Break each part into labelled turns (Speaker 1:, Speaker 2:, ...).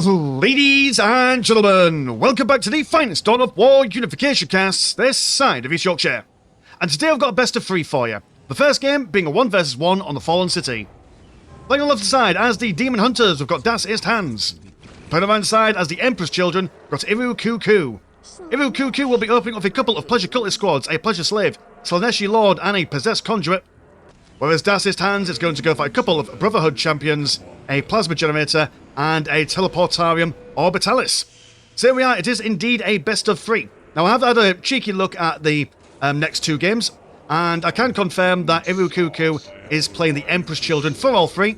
Speaker 1: Ladies and gentlemen, welcome back to the finest Dawn of War Unification cast this side of East Yorkshire. And today I've got a best of 3 for you. The first game being a 1 vs 1 on the Fallen City. Playing on the left side as the Demon Hunters, we've got Das Ist Hands. Playing on the right side as the Emperor's Children, we've got Iru Kuku. Iru Kuku will be opening up a couple of Pleasure Cultist squads, a Pleasure Slave, Slaneshi Lord and a Possessed Conduit. Whereas Das Ist Hands is going to go for a couple of Brotherhood Champions, a Plasma Generator, and a Teleportarium Orbitalis. So here we are, it is indeed a best of 3. Now I have had a cheeky look at the next 2 games, and I can confirm that Iru Kuku is playing the Emperor's Children for all 3,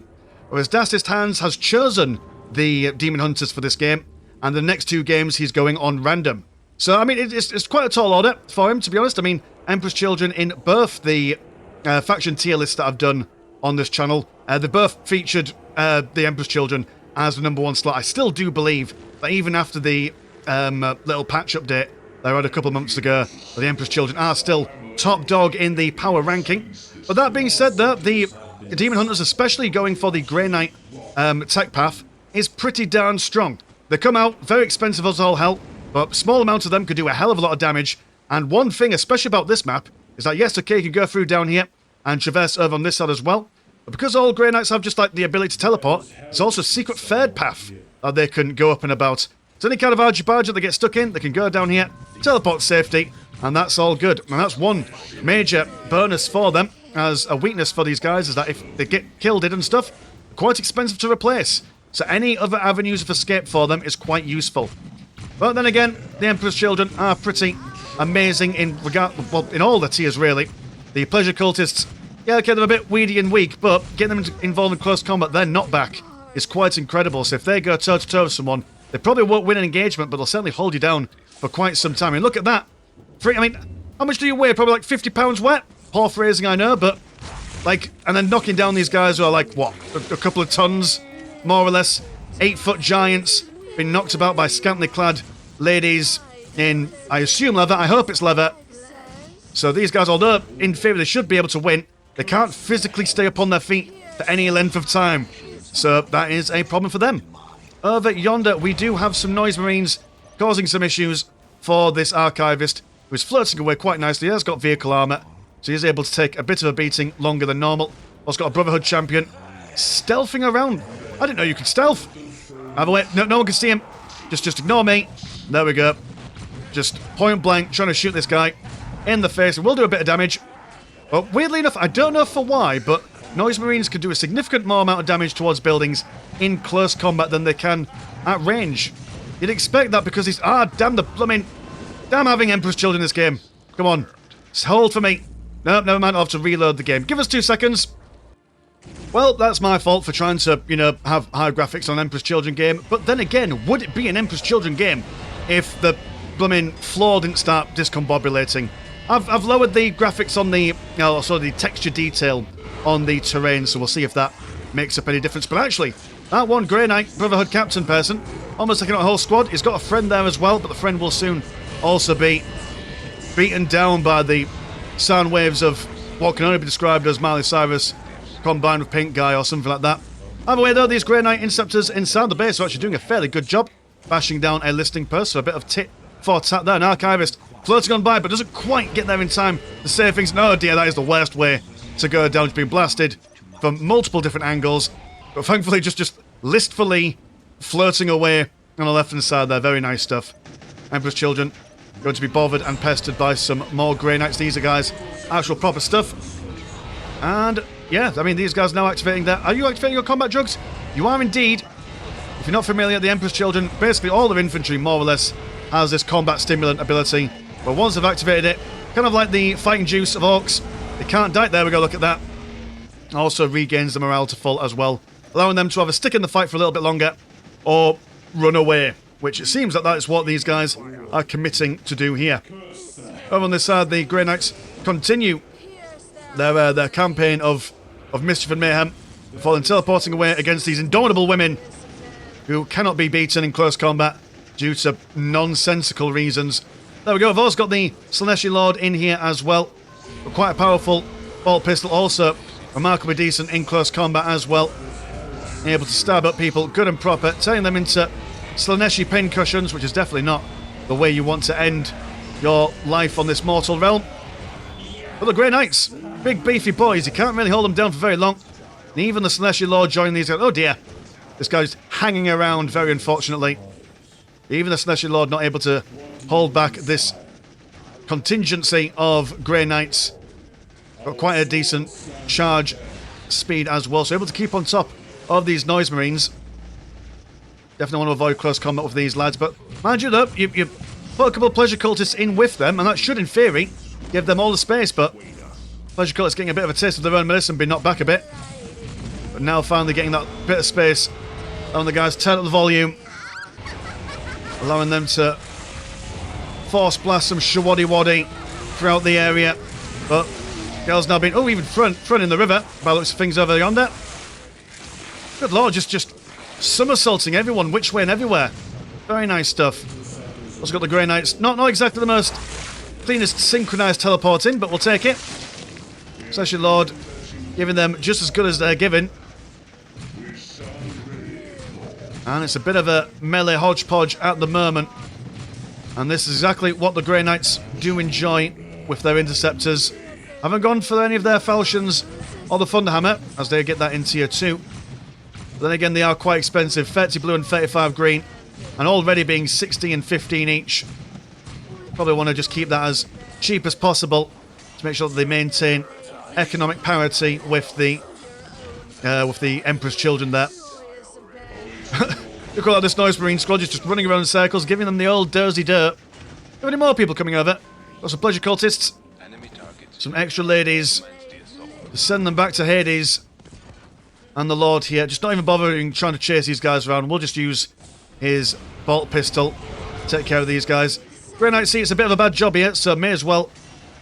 Speaker 1: whereas Das Ist Hands has chosen the Demon Hunters for this game, and the next 2 games he's going on random. So, I mean, it's quite a tall order for him, to be honest. I mean, Emperor's Children in both the faction tier lists that I've done on this channel, they both featured the Emperor's Children as the #1 slot. I still do believe that even after the little patch update that I had a couple of months ago, the Emperor's Children are still top dog in the power ranking. But that being said, though, the Demon Hunters, especially going for the Grey Knight tech path, is pretty darn strong. They come out very expensive as all hell, but small amounts of them could do a hell of a lot of damage. And one thing, especially about this map, is that yes, okay, you can go through down here and traverse over on this side as well. But because all Grey Knights have just like the ability to teleport, there's also a secret third path that they can go up and about. So any kind of argy-bargy that they get stuck in, they can go down here, teleport to safety, and that's all good. And that's one major bonus for them, as a weakness for these guys, is that if they get killed and stuff, quite expensive to replace. So any other avenues of escape for them is quite useful. But then again, the Emperor's Children are pretty amazing in in all the tiers really. The Pleasure Cultists, yeah, okay, they're a bit weedy and weak, but getting them involved in close combat, their knockback is quite incredible. So if they go toe-to-toe with someone, they probably won't win an engagement, but they'll certainly hold you down for quite some time. I mean, look at that. I mean, how much do you weigh? Probably like 50 pounds wet? Poor phrasing, I know, but like, and then knocking down these guys who are like, what, a couple of tons, more or less, 8-foot giants, being knocked about by scantily clad ladies in, I assume, leather. I hope it's leather. So these guys, although in theory they should be able to win, they can't physically stay up on their feet for any length of time. So that is a problem for them. Over yonder, we do have some Noise Marines causing some issues for this Archivist, who's floating away quite nicely. He has got vehicle armour, so he's able to take a bit of a beating longer than normal. Also got a Brotherhood champion stealthing around. I didn't know you could stealth. Either way, no one can see him. Just ignore me. There we go. Just point blank, trying to shoot this guy in the face, and will do a bit of damage. But weirdly enough, I don't know for why, but Noise Marines can do a significant more amount of damage towards buildings in close combat than they can at range. You'd expect that because he's... damn the blooming... Damn having Emperor's Children in this game. Come on. Just hold for me. No, never mind, I'll have to reload the game. Give us 2 seconds. Well, that's my fault for trying to, have high graphics on Emperor's Children game. But then again, would it be an Emperor's Children game if the blooming floor didn't start discombobulating? I've lowered the graphics on the, the texture detail on the terrain, so we'll see if that makes up any difference. But actually, that one Grey Knight Brotherhood captain person, almost taking out a whole squad. He's got a friend there as well, but the friend will soon also be beaten down by the sound waves of what can only be described as Miley Cyrus combined with Pink Guy or something like that. Either way though, these Grey Knight Inceptors inside the base are actually doing a fairly good job bashing down a listing post, so a bit of tit for tat there. An Archivist floating on by, but doesn't quite get there in time to save things. No, dear, that is the worst way to go down. It's being blasted from multiple different angles, but thankfully just listfully floating away on the left-hand side there. Very nice stuff. Emperor's Children going to be bothered and pestered by some more Grey Knights. These are guys, actual proper stuff. And yeah, I mean, these guys now activating their... Are you activating your combat drugs? You are indeed. If you're not familiar, the Emperor's Children, basically all their infantry, more or less, has this combat stimulant ability. But once they've activated it, kind of like the fighting juice of orcs, they can't die. There we go, look at that. Also regains the morale to full as well, allowing them to either stick in the fight for a little bit longer or run away, which it seems that is what these guys are committing to do here. Over on this side, the Grey Knights continue their campaign of mischief and mayhem, falling teleporting away against these indomitable women who cannot be beaten in close combat due to nonsensical reasons. There we go, I've also got the Slaneshi Lord in here as well. Quite a powerful bolt pistol, also remarkably decent in close combat as well. Able to stab up people good and proper, turning them into Slaneshi pincushions, which is definitely not the way you want to end your life on this mortal realm. But the Grey Knights, big beefy boys, you can't really hold them down for very long. And even the Slaneshi Lord joining these guys. Oh dear, this guy's hanging around very unfortunately. Even the Slaneshi Lord not able to hold back this contingency of Grey Knights. Got quite a decent charge speed as well, so able to keep on top of these Noise Marines. Definitely want to avoid close combat with these lads, but mind you though, you put a couple of Pleasure Cultists in with them, and that should in theory give them all the space, but Pleasure Cultists getting a bit of a taste of their own medicine, being knocked back a bit. But now finally getting that bit of space, allowing the guys to turn up the volume, allowing them to force blast some Shawaddy-Waddy throughout the area. But girls now being, even front in the river, by the looks of things over yonder. Good lord, just somersaulting everyone, which way and everywhere. Very nice stuff. Also got the Grey Knights, not exactly the most cleanest synchronised teleporting, but we'll take it. Slaneshi Lord giving them just as good as they're giving. And it's a bit of a melee hodgepodge at the moment. And this is exactly what the Grey Knights do enjoy with their interceptors. Haven't gone for any of their falchions or the Thunderhammer, as they get that in tier 2. But then again, they are quite expensive. 30 blue and 35 green. And already being 60 and 15 each. Probably want to just keep that as cheap as possible to make sure that they maintain economic parity with the Emperor's Children there. Look at this Noise Marine squad just running around in circles, giving them the old dozy dirt. Have any more people coming over? Got some Pleasure Cultists. Some extra ladies. To send them back to Hades. And the Lord here. Just not even bothering trying to chase these guys around. We'll just use his bolt pistol to take care of these guys. Grey Knight see it's a bit of a bad job here, so may as well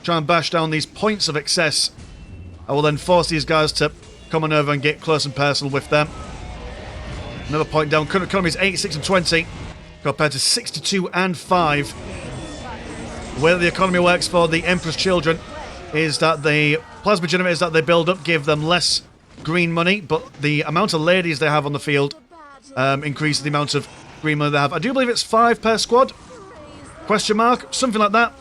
Speaker 1: try and bash down these points of excess. I will then force these guys to come on over and get close and personal with them. Another point down. Current economy is 86 and 20 compared to 62 and 5. The way that the economy works for the Emperor's Children is that the plasma generators that they build up give them less green money, but the amount of ladies they have on the field increases the amount of green money they have. I do believe it's 5 per squad? Question mark? Something like that.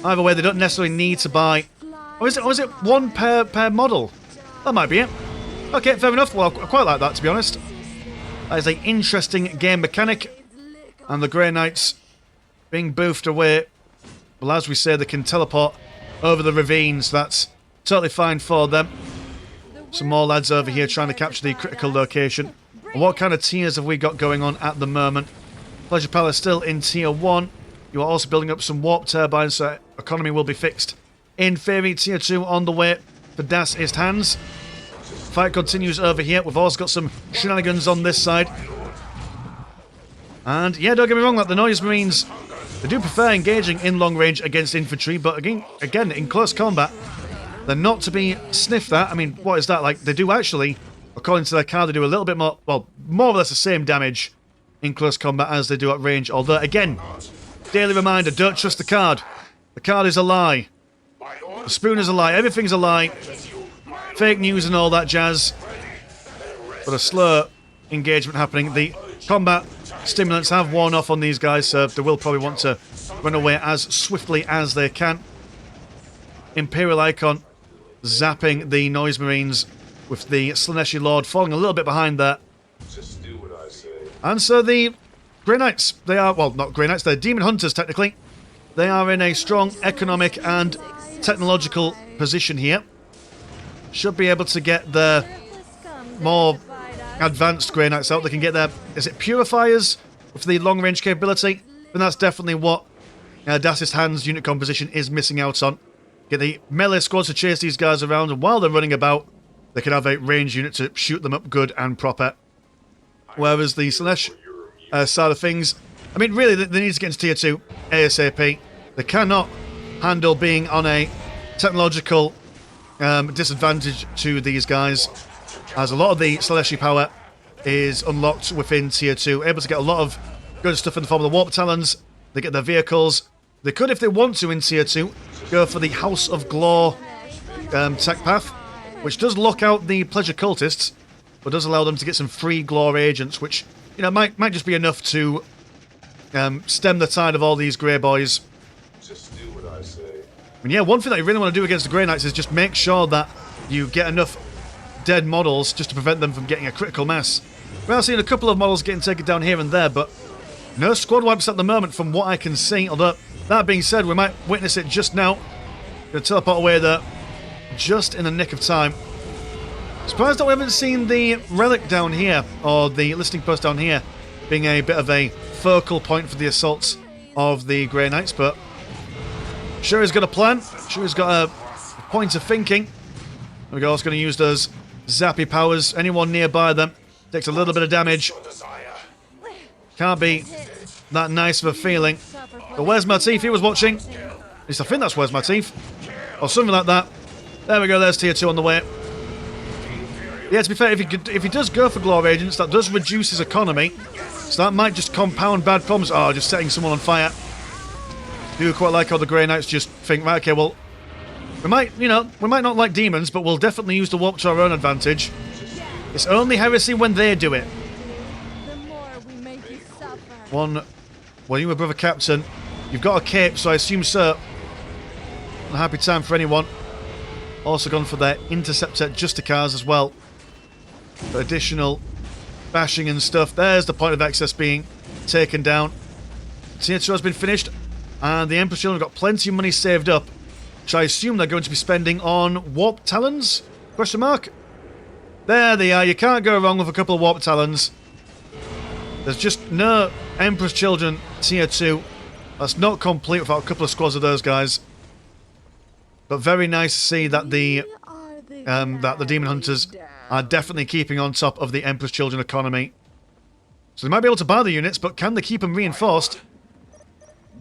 Speaker 1: Either way, they don't necessarily need to buy... Or is it 1 per model? That might be it. Okay, fair enough. Well, I quite like that, to be honest. That is an interesting game mechanic. And the Grey Knights being boofed away. Well, as we say, they can teleport over the ravines. That's totally fine for them. Some more lads over here trying to capture the critical location. And what kind of tiers have we got going on at the moment? Pleasure Palace still in tier 1. You are also building up some warp turbines, so economy will be fixed. In theory, tier 2 on the way for Das Ist Hans. Fight continues over here. We've also got some shenanigans on this side. And yeah, don't get me wrong, like the Noise Marines, they do prefer engaging in long range against infantry, but again, in close combat, they're not to be sniffed at. I mean, what is that? Like, they do actually, according to their card, they do a little bit more, well, more or less the same damage in close combat as they do at range. Although, again, daily reminder, don't trust the card. The card is a lie. The spoon is a lie. Everything's a lie. Fake news and all that jazz. But a slow engagement happening. The combat stimulants have worn off on these guys, so they will probably want to run away as swiftly as they can. Imperial Icon zapping the Noise Marines with the Slaneshi Lord falling a little bit behind there. And so the Grey Knights, they are, well, not Grey Knights, they're Demon Hunters technically. They are in a strong economic and technological position here. Should be able to get the more advanced Grey Knights out. They can get their, is it Purifiers with the long range capability? And that's definitely what Das Ist Hans unit composition is missing out on. Get the melee squads to chase these guys around, and while they're running about, they can have a range unit to shoot them up good and proper. Whereas the Slanesh side of things, I mean, really, they need to get into tier 2 ASAP. They cannot handle being on a technological disadvantage to these guys, as a lot of the Slaneshi power is unlocked within tier 2. Able to get a lot of good stuff in the form of the Warp Talons. They get their vehicles. They could, if they want to, in tier 2, go for the House of Glaw tech path, which does lock out the Pleasure Cultists, but does allow them to get some free Glaw agents, which you know, might just be enough to stem the tide of all these Grey boys.
Speaker 2: Just do what I say.
Speaker 1: And yeah, one thing that you really want to do against the Grey Knights is just make sure that you get enough dead models just to prevent them from getting a critical mass. We are seeing a couple of models getting taken down here and there, but no squad wipes at the moment from what I can see. Although, that being said, we might witness it just now. Gonna teleport away there just in the nick of time. Surprised that we haven't seen the relic down here, or the listing post down here, being a bit of a focal point for the assaults of the Grey Knights, but sure he's got a plan. Sure he's got a point of thinking. There we go, also going to use those zappy powers. Anyone nearby them takes a little bit of damage. Can't be that nice of a feeling. But where's Matif? He was watching. At least I think that's where's Matif. Or something like that. There we go, there's tier 2 on the way. Yeah, to be fair, if he does go for Glory Agents, that does reduce his economy. So that might just compound bad problems. Oh, just setting someone on fire. Do quite like how the Grey Knights just think, right, okay, well, we might not like demons, but we'll definitely use the warp to our own advantage. It's only heresy when they do it. One, well, you were brother captain. You've got a cape, so I assume so. A happy time for anyone. Also gone for their interceptor justicars as well. For additional bashing and stuff. There's the point of access being taken down. Tier 2 has been finished, and the Emperor's Children have got plenty of money saved up, which I assume they're going to be spending on warp talons? Question mark? There they are. You can't go wrong with a couple of warp talons. There's just no Emperor's Children tier 2. That's not complete without a couple of squads of those guys. But very nice to see that the Demon Hunters are definitely keeping on top of the Emperor's Children economy. So they might be able to buy the units, but can they keep them reinforced?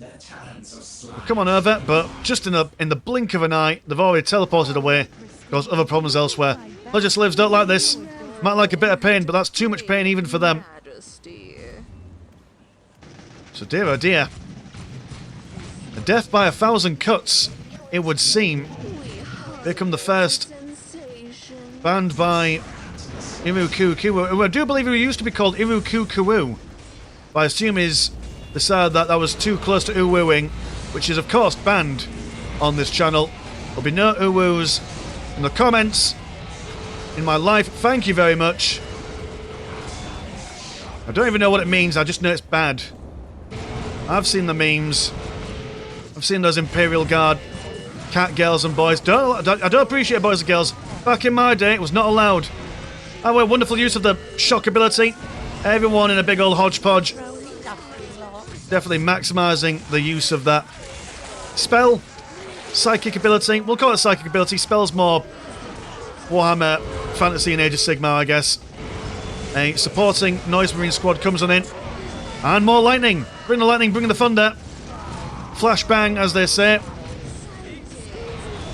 Speaker 1: Well, come on over, but just in the blink of an eye, they've already teleported away because other problems elsewhere. Legislatives don't like this. Might like a bit of pain, but that's too much pain even for them. So dear oh dear. A death by 1,000 cuts, it would seem. Here come the first. Banned by Irukukuwu, who I do believe he used to be called Irukukuwu. But I assume he's decided that that was too close to Uwooing, which is of course banned on this channel. There'll be no Uwoos in the comments. In my life, thank you very much. I don't even know what it means, I just know it's bad. I've seen the memes. I've seen those Imperial Guard cat girls and boys. I don't appreciate boys and girls. Back in my day, it was not allowed. However, wonderful use of the shock ability. Everyone in a big old hodgepodge. Definitely maximising the use of that spell. Psychic ability. We'll call it psychic ability. Spell's more Warhammer Fantasy and Age of Sigmar, I guess. A supporting Noise Marine squad comes on in. And more lightning. Bring the lightning, bring the thunder. Flashbang, as they say.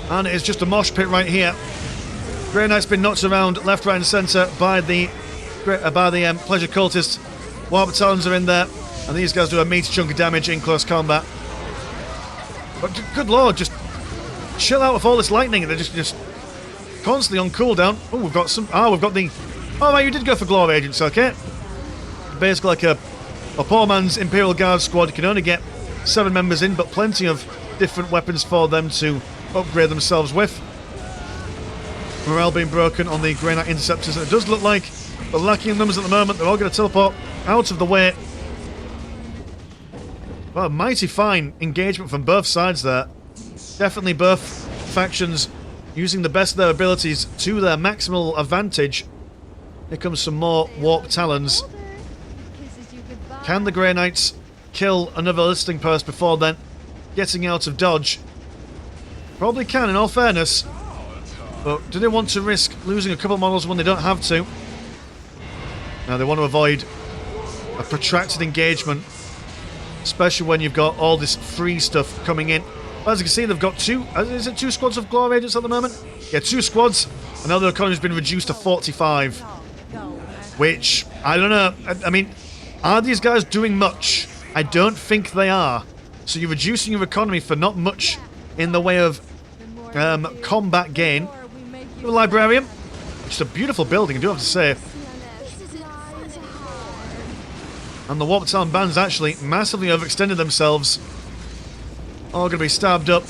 Speaker 1: And it is just a mosh pit right here. Grey Knight's been knocked around left, right and centre by the Pleasure Cultists. Warp Talons are in there. And these guys do a meaty chunk of damage in close combat. But good lord, just chill out with all this lightning. They're just constantly on cooldown. Oh, we've got some... we've got the... Oh, right, you did go for Glory Agents, okay. Basically like a poor man's Imperial Guard squad. You can only get 7 members in, but plenty of different weapons for them to upgrade themselves with. Morale being broken on the Grey Knight Interceptors. And it does look like they're lacking in numbers at the moment. They're all going to teleport out of the way. Well, mighty fine engagement from both sides there. Definitely both factions using the best of their abilities to their maximal advantage. Here comes some more Warp Talons. Can the Grey Knights kill another listing post before then getting out of dodge? Probably can, in all fairness. But do they want to risk losing a couple of models when they don't have to? Now they want to avoid a protracted engagement, especially when you've got all this free stuff coming in. As you can see, they've got two squads of Glory Agents at the moment? Yeah, 2 squads, and now their economy's been reduced to 45. Which, I don't know, I mean, are these guys doing much? I don't think they are. So you're reducing your economy for not much in the way of combat gain. The Librarian, which is a beautiful building, I do have to say. And the Warp Town bands actually massively overextended themselves. All going to be stabbed up.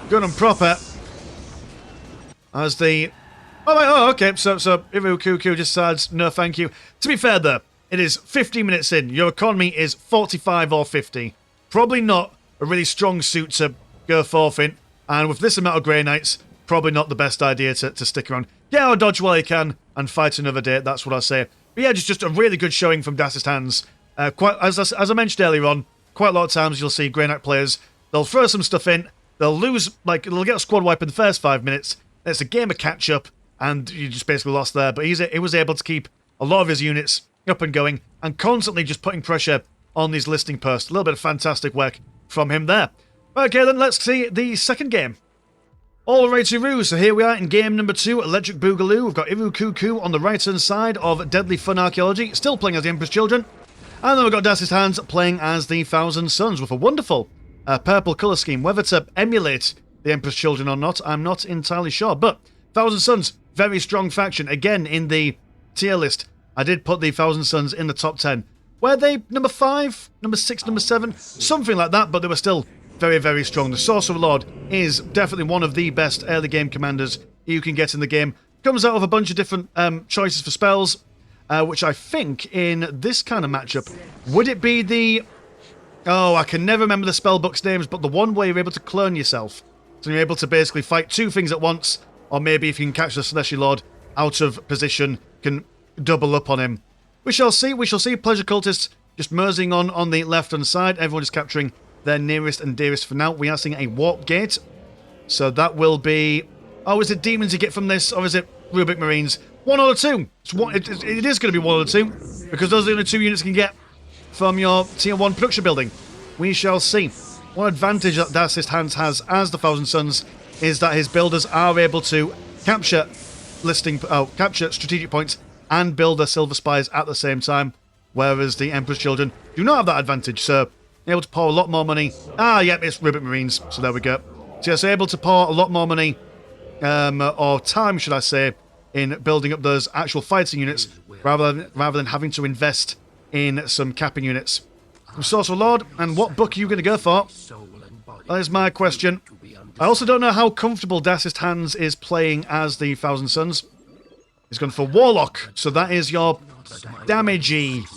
Speaker 1: Good and proper. As the... Oh, okay, so Iru Kuku just decides, no thank you. To be fair though, it is 15 minutes in. Your economy is 45 or 50. Probably not a really strong suit to go forth in. And with this amount of Grey Knights, probably not the best idea to stick around. Get out of dodge while you can and fight another day, that's what I say. But yeah, just a really good showing from Dass's hands. Quite as I mentioned earlier on, quite a lot of times you'll see Grey Knight players, they'll throw some stuff in, they'll lose, like, they'll get a squad wipe in the first 5 minutes, it's a game of catch-up, and you just basically lost there. But he was able to keep a lot of his units up and going, and constantly just putting pressure on these listing posts. A little bit of fantastic work from him there. Okay, then let's see the second game. All right, Iru, so here we are in game number 2, Electric Boogaloo. We've got Iru Kuku on the right-hand side of Deadly Fun Archaeology, still playing as the Emperor's Children. And then we've got Dass's Hands playing as the Thousand Sons with a wonderful purple colour scheme. Whether to emulate the Emperor's Children or not, I'm not entirely sure. But Thousand Sons, very strong faction. Again, in the tier list, I did put the Thousand Sons in the top 10. Were they number 5, number 6, number 7? Something like that, but they were still very, very strong. The Sorcerer Lord is definitely one of the best early game commanders you can get in the game. Comes out of a bunch of different choices for spells, which I think in this kind of matchup, would it be the... Oh, I can never remember the spell book's names, but the one where you're able to clone yourself. So you're able to basically fight 2 things at once, or maybe if you can catch the Celestial Lord out of position, can double up on him. We shall see. We shall see. Pleasure Cultists just moseying on the left-hand side. Everyone is capturing their nearest and dearest for now. We are seeing a Warp Gate. So that will be... Oh, is it Demons you get from this, or is it Rubik Marines? 1 or 2. It is going to be 1 or 2, because those are the only 2 units you can get from your Tier 1 production building. We shall see. One advantage that Dass's Hands has as the Thousand Sons is that his builders are able to capture strategic points and build their Silver Spires at the same time, whereas the Emperor's Children do not have that advantage, so able to pour a lot more money. It's Rubik Marines, so there we go. So yes, able to pour a lot more money, or time, should I say, in building up those actual fighting units, rather than having to invest in some capping units. Sorcerer Lord, and what book are you going to go for? That is my question. I also don't know how comfortable Dass's Hands is playing as the Thousand Sons. He's gone for Warlock, so that is your damagey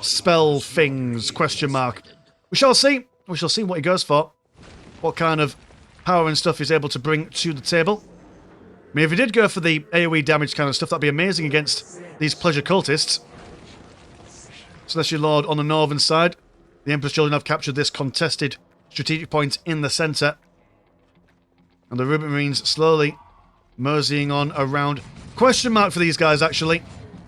Speaker 1: spell things, question mark. We shall see. We shall see what he goes for. What kind of power and stuff he's able to bring to the table. I mean, if he did go for the AoE damage kind of stuff, that'd be amazing against these Pleasure Cultists. Celestial Lord on the northern side. The Emperor's Children have captured this contested strategic point in the centre. And the Rubik Marines slowly moseying on around. Question mark for these guys, actually.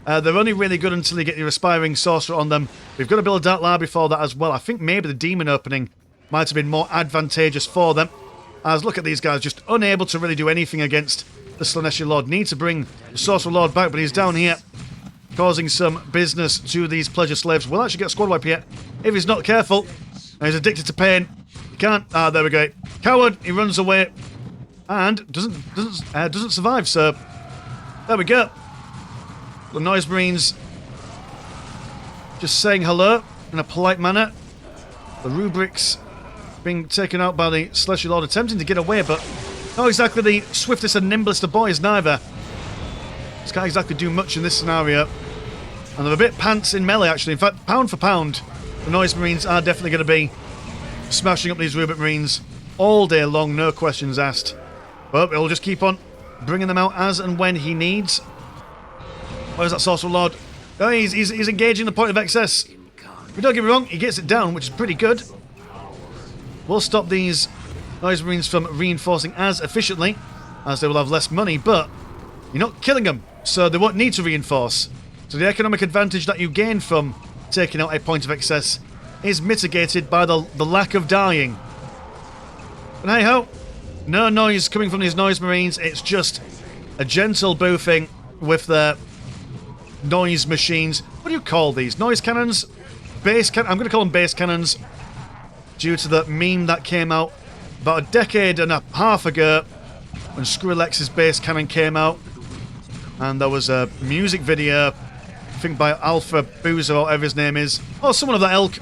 Speaker 1: They're only really good until you get your Aspiring Sorcerer on them. We've got to build a Dark Lair before that as well. I think maybe the Demon opening might have been more advantageous for them. As look at these guys, just unable to really do anything against the Celestial Lord. Need to bring the Sorcerer Lord back, but he's down here, causing some business to these pleasure slaves. We'll actually get a squad wipe here if he's not careful. He's addicted to pain. He can't. There we go. Coward. He runs away and doesn't survive. So there we go. The Noise Marines just saying hello in a polite manner. The rubrics being taken out by the Celestial Lord, attempting to get away, but not exactly the swiftest and nimblest of boys neither. Just can't exactly do much in this scenario. And they're a bit pants in melee, actually. In fact, pound for pound, the Noise Marines are definitely going to be smashing up these Rubik Marines all day long, no questions asked. But he'll just keep on bringing them out as and when he needs. Where's that Sorcerer Lord? Oh, he's engaging the point of excess. But don't get me wrong, he gets it down, which is pretty good. We'll stop these Noise Marines from reinforcing as efficiently, as they will have less money, but you're not killing them, so they won't need to reinforce. So the economic advantage that you gain from taking out a point of excess is mitigated by the lack of dying. But hey ho, no noise coming from these Noise Marines, it's just a gentle boofing with their noise machines. What do you call these? Noise cannons? I'm going to call them base cannons, due to the meme that came out about a decade and a half ago when Skrillex's base cannon came out, and there was a music video I think by Alpha Boozer or whatever his name is. Or someone of that ilk.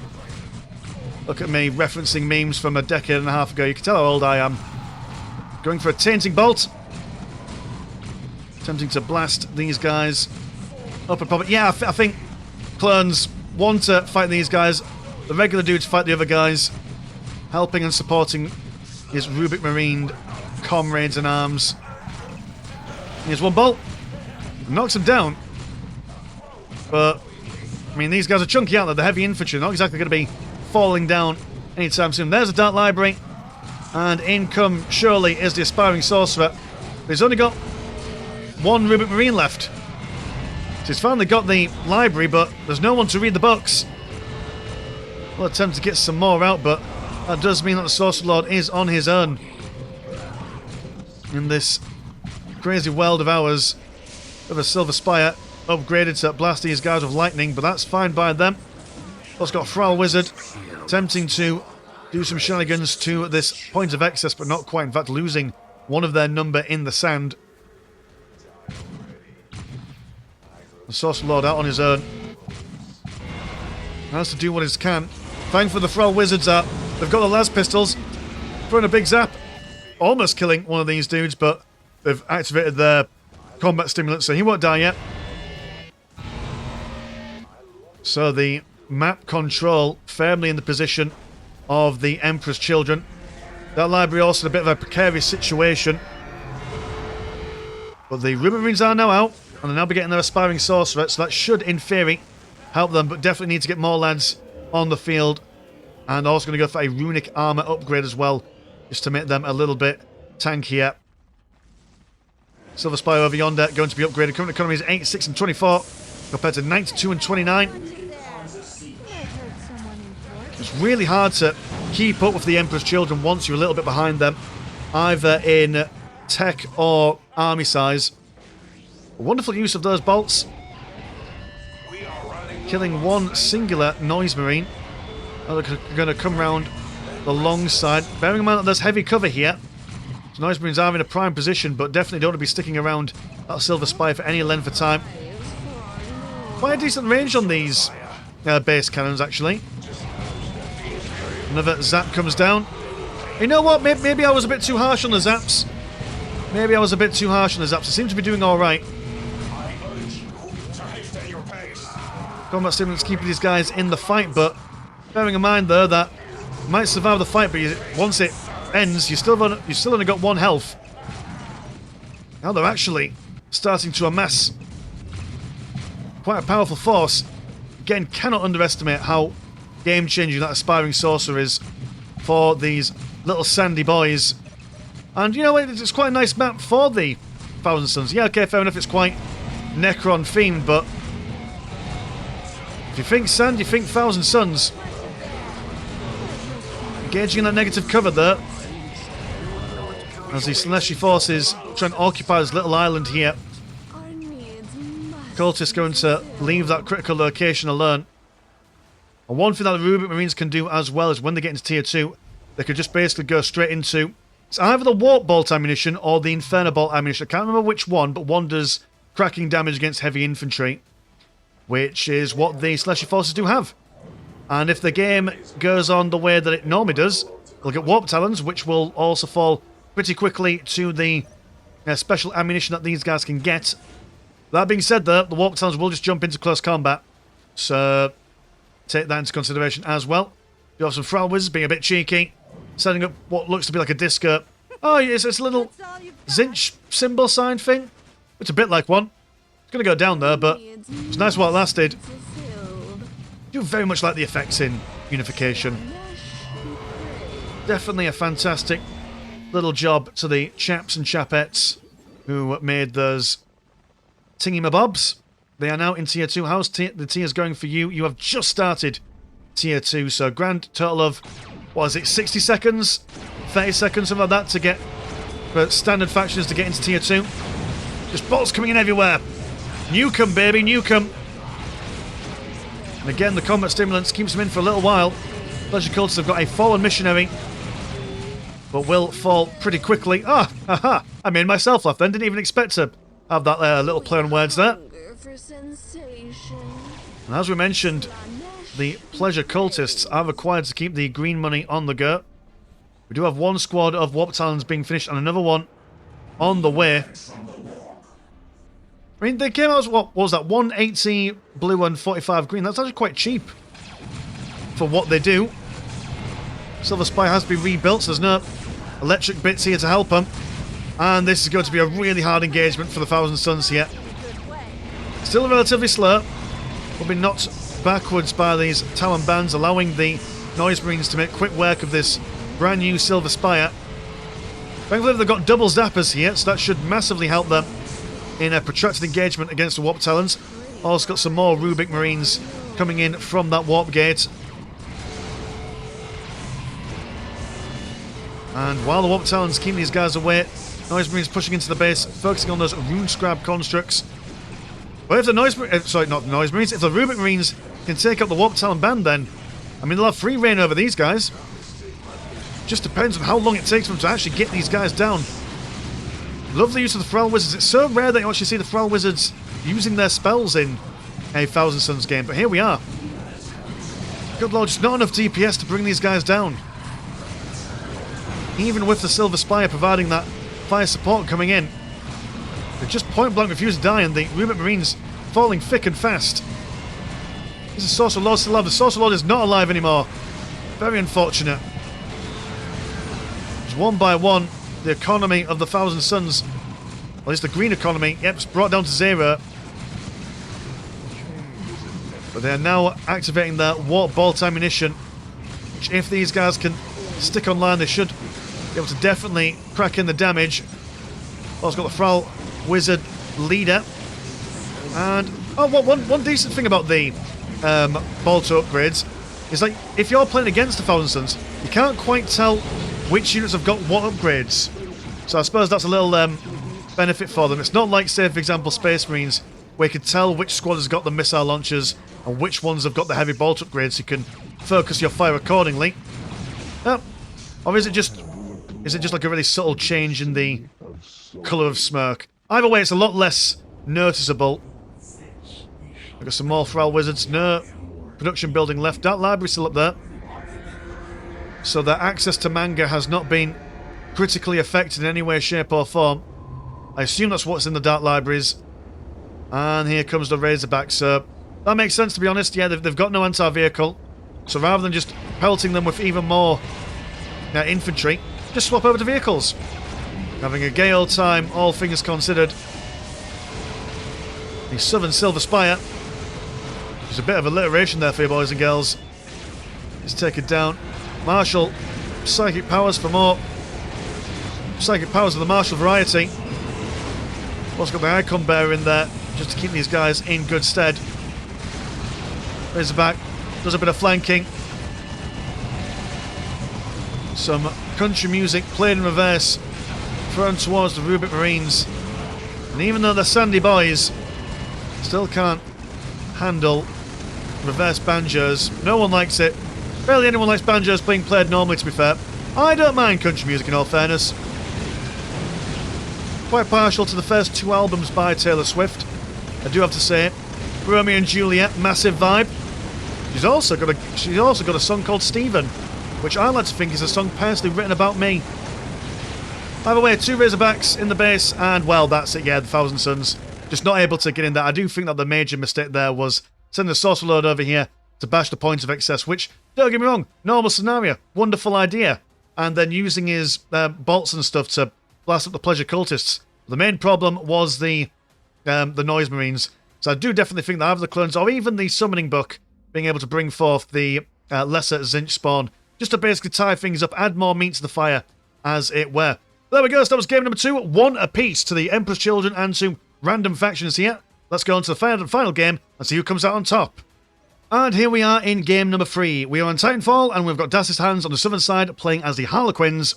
Speaker 1: Look at me referencing memes from a decade and a half ago. You can tell how old I am. Going for a tainting bolt. Attempting to blast these guys up and pop it. Yeah, I think clones want to fight these guys. The regular dudes fight the other guys. Helping and supporting his Rubik Marine comrades in arms. Here's one bolt. Knocks him down. But, I mean, these guys are chunky, aren't they? The heavy infantry. Not exactly going to be falling down anytime soon. There's a Dark Library. And in come, surely, is the Aspiring Sorcerer. But he's only got one Rubik Marine left. So he's finally got the library, but there's no one to read the books. We'll attempt to get some more out, but that does mean that the Sorcerer Lord is on his own. In this crazy world of ours, of a Silver Spire, upgraded to blast these guys with lightning, but that's fine by them. Also got Frowal Wizard, attempting to do some shenanigans to this point of excess, but not quite. In fact, losing one of their number in the sand. The Sorcerer Lord out on his own. Has to do what he can. Thankfully, the Frowal Wizards are. They've got the las pistols. Throwing a big zap. Almost killing one of these dudes, but they've activated their combat stimulant, so he won't die yet. So the map control firmly in the position of the Emperor's children. That library also in a bit of a precarious situation. But the Rubik Marines are now out, and they'll now be getting their Aspiring Sorcerer, so that should, in theory, help them, but definitely need to get more lads on the field. And also going to go for a Runic Armour upgrade as well, just to make them a little bit tankier. Silver Spire over yonder, going to be upgraded. Current economy is 8, 6 and 24, compared to 92 and 29. It's really hard to keep up with the Emperor's children once you're a little bit behind them, either in tech or army size. A wonderful use of those bolts. Killing one singular Noise Marine. They're going to come round the long side. Bearing in mind that there's heavy cover here. So Noise Marines are in a prime position, but definitely don't want to be sticking around that Silver Spire for any length of time. Quite a decent range on these base cannons, actually. Another zap comes down. You know what? Maybe I was a bit too harsh on the zaps. Maybe I was a bit too harsh on the zaps. It seems to be doing alright. Combat stimulants keeping these guys in the fight, but bearing in mind, though, that you might survive the fight, but once it ends, you still only got one health. Now they're actually starting to amass quite a powerful force. Again, cannot underestimate how game-changing that Aspiring Sorcerer is for these little sandy boys. And you know what, it's quite a nice map for the Thousand Suns. Yeah, okay, fair enough, it's quite Necron-themed, but if you think sand, you think Thousand Suns. Engaging in that negative cover there, as the Celestial forces try and occupy this little island here. Cultists going to leave that critical location alone. And one thing that the Rubik Marines can do as well is when they get into tier 2, they could just basically go straight into, it's either the Warp Bolt ammunition or the Inferno Bolt ammunition. I can't remember which one, but one does cracking damage against heavy infantry, which is what the Celestial forces do have. And if the game goes on the way that it normally does, they'll get Warp Talons, which will also fall pretty quickly to the special ammunition that these guys can get. That being said, though, the Warp Talons will just jump into close combat, so take that into consideration as well. You have some Frowal Wizards being a bit cheeky, setting up what looks to be like a disco. Oh, it's a little Zinch symbol sign thing. It's a bit like one. It's going to go down there, but it's nice while it lasted. I do very much like the effects in Unification. Definitely a fantastic little job to the chaps and chapettes who made those tingy-mabobs. They are now in tier 2. How's the tiers going for you? You have just started tier 2, so grand total of, what is it, 60 seconds? 30 seconds, something like that, to get for standard factions to get into tier 2. Just bolts coming in everywhere. Nukem, baby, nukem. And again, the combat stimulants keeps them in for a little while. Pleasure Cultists have got a fallen missionary, but will fall pretty quickly. Ah, haha, I made myself laugh then. Didn't even expect to have that little play on words there.
Speaker 3: for sensation.
Speaker 1: And as we mentioned, the pleasure cultists are required to keep the green money on the go. We do have one squad of warp talons being finished and another one on the way. I mean, they came out as, what was that, 180 blue and 45 green. That's actually quite cheap for what they do. Silver Spy has to be rebuilt, so there's no electric bits here to help them. And this is going to be a really hard engagement for the Thousand Suns here. Still relatively slow, but being knocked backwards by these Talon bands, allowing the Noise Marines to make quick work of this brand new Silver Spire. Thankfully, they've got double zappers here, so that should massively help them in a protracted engagement against the Warp Talons. Also got some more Rubik Marines coming in from that Warp Gate. And while the Warp Talons keep these guys away, Noise Marines pushing into the base, focusing on those Rune Scrab constructs. But if the Noise sorry, not the Noise Marines, if the Rubik Marines can take up the Warp Talon band, then I mean they'll have free reign over these guys. Just depends on how long it takes them to actually get these guys down. Love the use of the Feral Wizards. It's so rare that you actually see the Feral Wizards using their spells in a Thousand Suns game, but here we are. Good lord, just not enough DPS to bring these guys down. Even with the Silver Spire providing that fire support coming in, they just point blank refuse to die, and the Rubik Marines falling thick and fast. Is the Sorcerer Lord still alive? The Sorcerer Lord is not alive anymore. Very unfortunate. Just one by one, the economy of the Thousand Suns, at least the green economy, yep, it's brought down to 0. But they are now activating their Warp Bolt ammunition, which if these guys can stick online, they should be able to definitely crack in the damage. Also got the Feral Wizard leader. And, oh, one decent thing about the Bolt upgrades is, like, if you're playing against the Thousand Suns, you can't quite tell which units have got what upgrades. So I suppose that's a little benefit for them. It's not like, say, for example, Space Marines, where you can tell which squad has got the missile launchers and which ones have got the heavy bolt upgrades, so you can focus your fire accordingly. Or is it just like a really subtle change in the colour of smirk? Either way, it's a lot less noticeable. I've got some more Feral Wizards. No production building left. Dark Library still up there. So their access to manga has not been critically affected in any way, shape or form. I assume that's what's in the Dark Libraries. And here comes the Razorback, so that makes sense, to be honest. Yeah, they've got no anti-vehicle. So rather than just pelting them with even more infantry, just swap over to vehicles. Having a gay old time, all things considered. The Southern Silver Spire. There's a bit of alliteration there for you, boys and girls. Let's take it down. Martial. Psychic powers for more. Psychic powers of the martial variety. Also got the Icon Bearer in there, just to keep these guys in good stead. Razorback does a bit of flanking. Some country music played in reverse, thrown towards the Rubik Marines. And even though they're sandy boys, still can't handle reverse banjos. No one likes it. Barely anyone likes banjos being played normally, to be fair. I don't mind country music, in all fairness. Quite partial to the first 2 albums by Taylor Swift, I do have to say. Romeo and Juliet, massive vibe. She's also got a song called Stephen, which I like to think is a song personally written about me. By the way, 2 Razorbacks in the base, and well, that's it, yeah, the Thousand Suns. Just not able to get in there. I do think that the major mistake there was sending the Sorcerer Lord over here to bash the points of excess, which, don't get me wrong, normal scenario, wonderful idea. And then using his bolts and stuff to blast up the Pleasure Cultists. The main problem was the Noise Marines. So I do definitely think that either the clones or even the Summoning Book being able to bring forth the lesser Zinch spawn, just to basically tie things up, add more meat to the fire, as it were. There we go, so that was game number 2, 1 apiece to the Emperor's Children and to random factions here. Let's go on to the final game and see who comes out on top. And here we are in game number 3. We are on Titanfall, and we've got Das's Hands on the southern side playing as the Harlequins.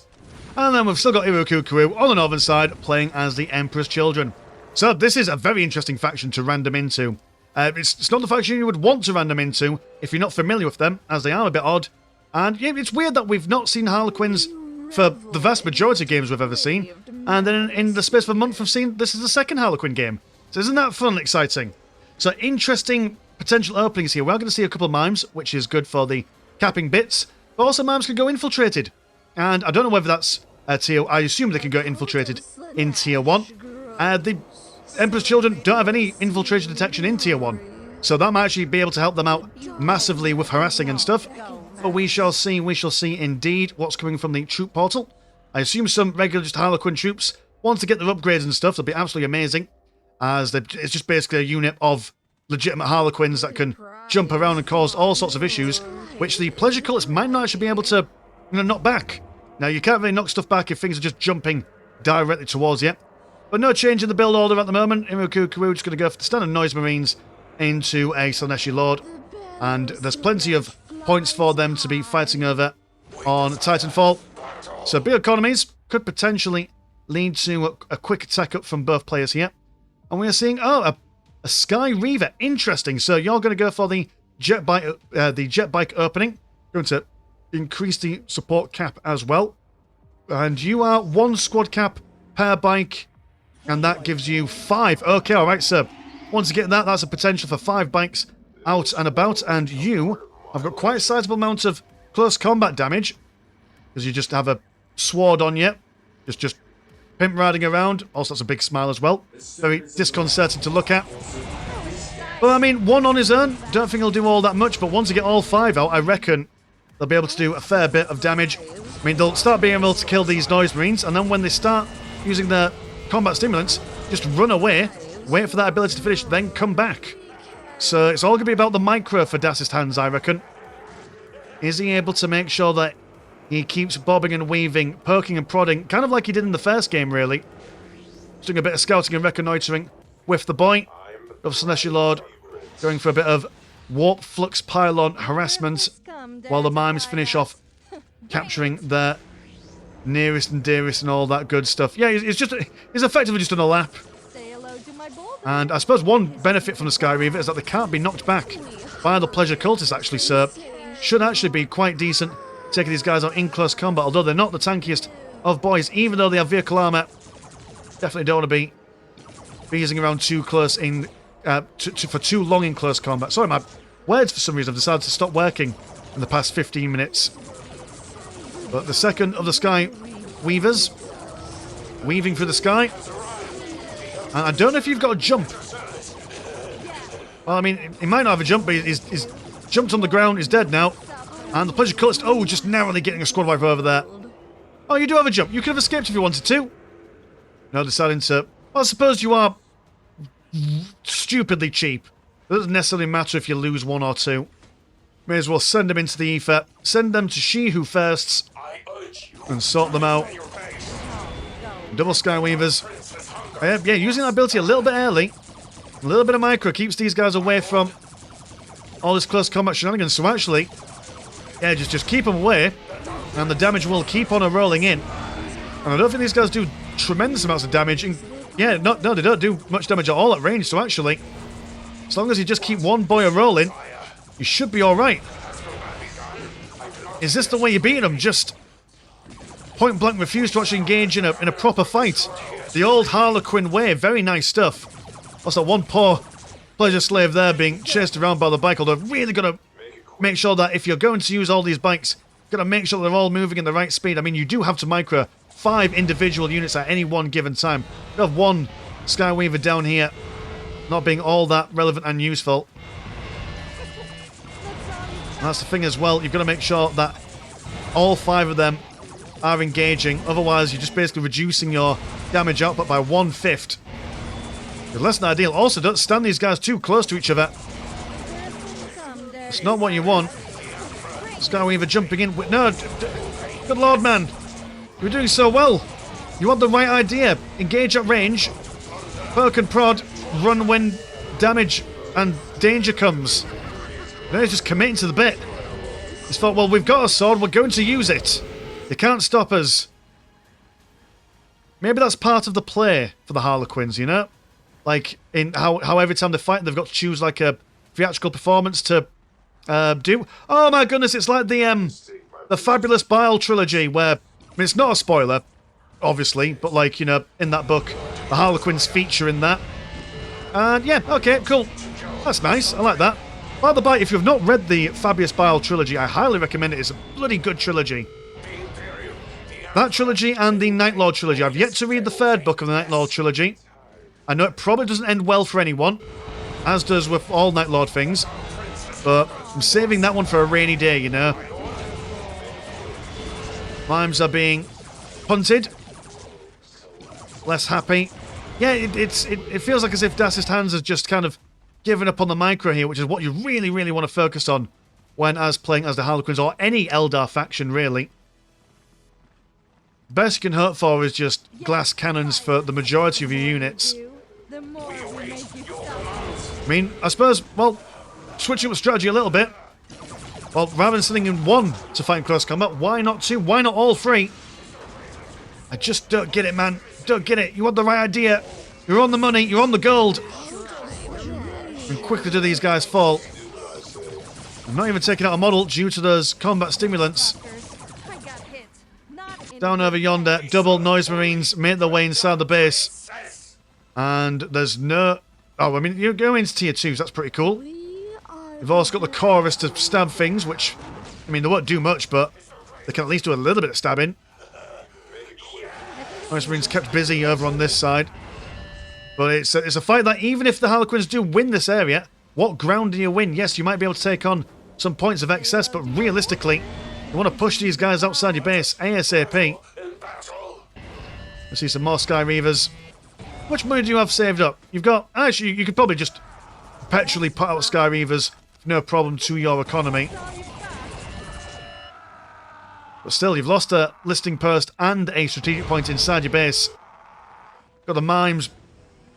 Speaker 1: And then we've still got Irukukuru on the northern side playing as the Emperor's Children. So this is a very interesting faction to random into. It's not the faction you would want to random into if you're not familiar with them, as they are a bit odd. And yeah, it's weird that we've not seen Harlequins for the vast majority of games we've ever seen. And then in the space of a month we've seen this is the second Harlequin game. So isn't that fun and exciting? So interesting potential openings here. We're going to see a couple of mimes, which is good for the capping bits. But also mimes can go infiltrated. And I don't know whether that's tier... I assume they can go infiltrated in tier 1. The Emperor's Children don't have any infiltration detection in tier 1. So that might actually be able to help them out massively with harassing and stuff. But we shall see indeed what's coming from the troop portal. I assume some regular just Harlequin troops want to get their upgrades and stuff. They'll be absolutely amazing. As it's just basically a unit of legitimate Harlequins that can jump around and cause all sorts of issues, which the pleasure cultists might not actually be able to knock back. Now, you can't really knock stuff back if things are just jumping directly towards you. But no change in the build order at the moment. Imuku Karu just going to go for the standard Noise Marines into a Slaneshi Lord. And there's plenty of points for them to be fighting over on Titanfall. So big economies could potentially lead to a quick attack up from both players here. And we are seeing, a Sky Reaver. Interesting. So you're going to go for the jet bike opening. Going to increase the support cap as well. And you are 1 squad cap per bike. And that gives you 5. Okay, alright, so once you get that, that's a potential for 5 bikes out and about. And you have got quite a sizable amount of close combat damage. Because you just have a sword on you. Just pimp riding around. Also, that's a big smile as well. Very disconcerting to look at. Well, I mean, 1 on his own, don't think he'll do all that much. But once you get all 5 out, I reckon they'll be able to do a fair bit of damage. I mean, they'll start being able to kill these Noise Marines. And then when they start using their combat stimulants, just run away, wait for that ability to finish, then come back. So it's all going to be about the micro for Dassist Hands, I reckon. Is he able to make sure that he keeps bobbing and weaving, poking and prodding, kind of like he did in the first game, really. Just doing a bit of scouting and reconnoitering with the boy of Slaneshi Lord, going for a bit of warp flux pylon harassment while the mimes finish off capturing their nearest and dearest and all that good stuff. Yeah, he's effectively just on a lap. And I suppose one benefit from the Sky Reaver is that they can't be knocked back by the pleasure cultists, actually, so should actually be quite decent taking these guys out in close combat, although they're not the tankiest of boys, even though they have vehicle armor. Definitely don't want to be easing around too close in for too long in close combat. Sorry, my words for some reason have decided to stop working in the past 15 minutes. But the second of the Sky Weavers weaving through the sky. And I don't know if you've got a jump. Well, I mean, he might not have a jump, but he's jumped on the ground, he's dead now. And the pleasure cultist, just narrowly getting a squad wipe over there. Oh, you do have a jump. You could have escaped if you wanted to. No, deciding to... Well, I suppose you are stupidly cheap. It doesn't necessarily matter if you lose 1 or 2. May as well send them into the ether. Send them to She Who Firsts. And sort them out. Double Skyweavers. Yeah, using that ability a little bit early. A little bit of micro keeps these guys away from all this close combat shenanigans. So actually, yeah, just keep them away. And the damage will keep on rolling in. And I don't think these guys do tremendous amounts of damage. And yeah, no, they don't do much damage at all at range. So actually, as long as you just keep one boy rolling, you should be alright. Is this the way you're beating them? Just point blank refuse to actually engage in a proper fight. The old Harlequin way. Very nice stuff. Also, one poor pleasure slave there being chased around by the bike. Although really got to make sure that if you're going to use all these bikes, got to make sure they're all moving in the right speed. I mean, you do have to micro 5 individual units at any one given time. You have one Skyweaver down here not being all that relevant and useful. And that's the thing as well. You've got to make sure that all 5 of them are engaging. Otherwise, you're just basically reducing your damage output by 1/5. It's less than ideal. Also, don't stand these guys too close to each other. It's not what you want. Skyweaver jumping in. No, good lord, man. You're doing so well. You had the right idea. Engage at range. Poke and prod. Run when damage and danger comes. Now he's just committing to the bit. He's thought, well, we've got a sword. We're going to use it. You can't stop us. Maybe that's part of the play for the Harlequins, you know? Like, in how every time they fight, they've got to choose, like, a theatrical performance to do. Oh, my goodness, it's like the Fabulous Bile trilogy, where... I mean, it's not a spoiler, obviously, but, like, you know, in that book, the Harlequins feature in that. And, yeah, okay, cool. That's nice. I like that. By the by, if you've not read the Fabius Bile trilogy, I highly recommend it. It's a bloody good trilogy. That trilogy and the Night Lord trilogy. I've yet to read the third book of the Night Lord trilogy. I know it probably doesn't end well for anyone, as does with all Night Lord things, but I'm saving that one for a rainy day, you know. Mimes are being punted. Less happy. Yeah, it feels like as if Das's Hands has just kind of given up on the micro here, which is what you really, really want to focus on when playing as the Harlequins or any Eldar faction, really. Best you can hope for is just glass cannons for the majority of your units. I mean, I suppose, well, switching up strategy a little bit. Well, rather than sending in one to fight in close combat, why not two? Why not all three? I just don't get it, man. Don't get it. You had the right idea. You're on the money. You're on the gold. And quickly do these guys fall. I'm not even taking out a model due to those combat stimulants. Down over yonder, double noise marines make their way inside the base. And there's no... Oh, I mean, you're going into tier 2s, that's pretty cool. You've also got the chorus to stab things, which... I mean, they won't do much, but they can at least do a little bit of stabbing. Noise marines kept busy over on this side. But it's a fight that even if the Harlequins do win this area, what ground do you win? Yes, you might be able to take on some points of excess, but realistically... You want to push these guys outside your base ASAP. I see some more Sky Reavers. How much money do you have saved up? You've got... Actually, you could probably just perpetually put out Sky Reavers. No problem to your economy. But still, you've lost a listing post and a strategic point inside your base. Got the Mimes.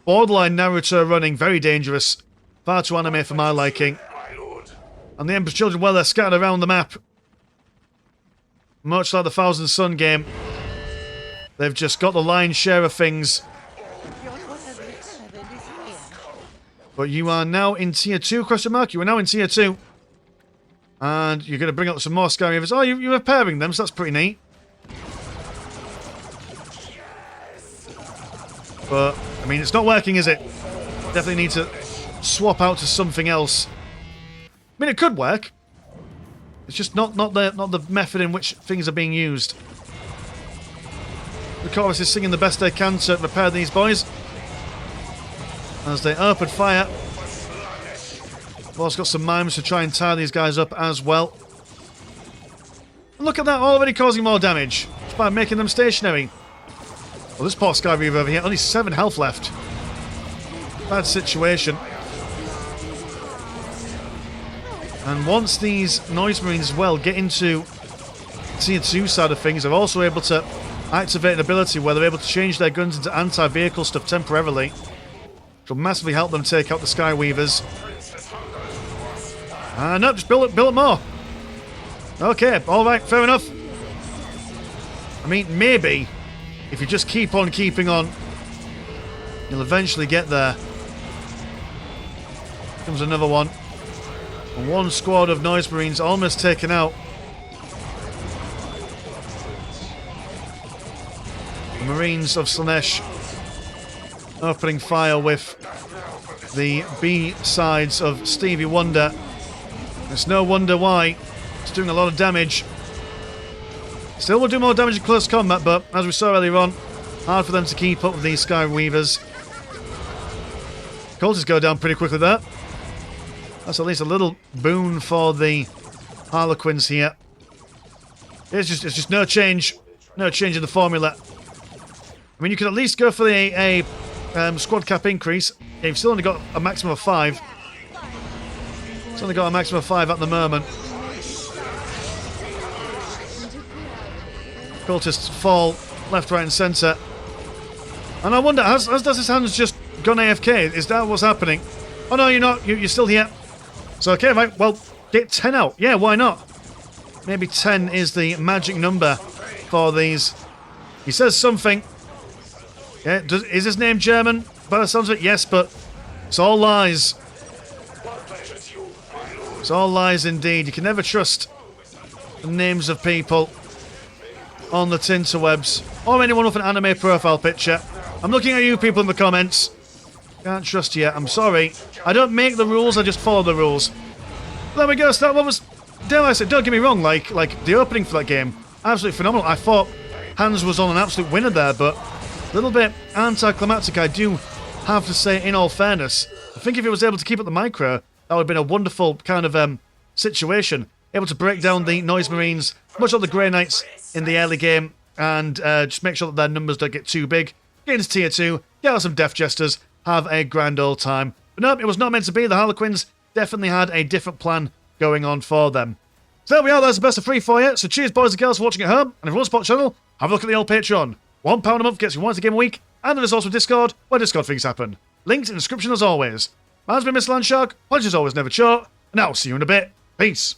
Speaker 1: Borderline Naruto running. Very dangerous. Far too anime for my liking. And the Emperor's Children, well, they're scattered around the map. Much like the Thousand Sun game, they've just got the lion's share of things. But you are now in tier 2, question mark? You are now in tier 2. And you're going to bring up some more Sky Reavers. Oh, you're repairing them, so that's pretty neat. But, I mean, it's not working, is it? Definitely need to swap out to something else. I mean, it could work. It's just not the method in which things are being used. The chorus is singing the best they can to repair these boys. As they open fire. We've also got some Mimes to try and tie these guys up as well. And look at that, already causing more damage. Just by making them stationary. Well, this poor Sky Reaver over here, only 7 health left. Bad situation. And once these Noise Marines as well get into tier 2 side of things, they're also able to activate an ability where they're able to change their guns into anti-vehicle stuff temporarily. Which will massively help them take out the Sky Weavers. No, just build it more. Okay, alright, fair enough. I mean, maybe, if you just keep on keeping on, you'll eventually get there. Here comes another one. And one squad of Noise Marines almost taken out. The Marines of Slanesh opening fire with the B sides of Stevie Wonder. It's no wonder why. It's doing a lot of damage. Still will do more damage in close combat, but as we saw earlier on, hard for them to keep up with these Sky Weavers. Cultists go down pretty quickly there. That's at least a little boon for the Harlequins here. It's just no change. No change in the formula. I mean, you could at least go for a squad cap increase. You've still only got a maximum of 5. It's only got a maximum of 5 at the moment. Cultists fall left, right and centre. And I wonder, has Das's Hands just gone AFK? Is that what's happening? Oh no, you're not. You're still here. So, okay, right, well, get 10 out. Yeah, why not? Maybe 10 is the magic number for these. He says something. Yeah, is his name German? By the sounds of it, yes, but it's all lies. It's all lies indeed. You can never trust the names of people on the tinterwebs or anyone with an anime profile picture. I'm looking at you people in the comments. Can't trust you. I'm sorry. I don't make the rules, I just follow the rules. There we go. So that one was, dare I say, don't get me wrong, like the opening for that game, absolutely phenomenal. I thought Hans was on an absolute winner there, but a little bit anticlimactic, I do have to say, in all fairness. I think if he was able to keep up the micro, that would have been a wonderful kind of situation. Able to break down the Noise Marines, much like the Grey Knights in the early game, and just make sure that their numbers don't get too big. Get into Tier 2, get out some Death Jesters, have a grand old time. But no, it was not meant to be. The Harlequins definitely had a different plan going on for them. So there we are, there's the best of 3 for you. So cheers boys and girls for watching at home, and if you want to support the channel, have a look at the old Patreon. £1 a month gets you once a game a week, and there is also Discord, where Discord things happen. Links in the description as always. Mine's been Mr. Landshark, punch is always never short, and I'll see you in a bit. Peace.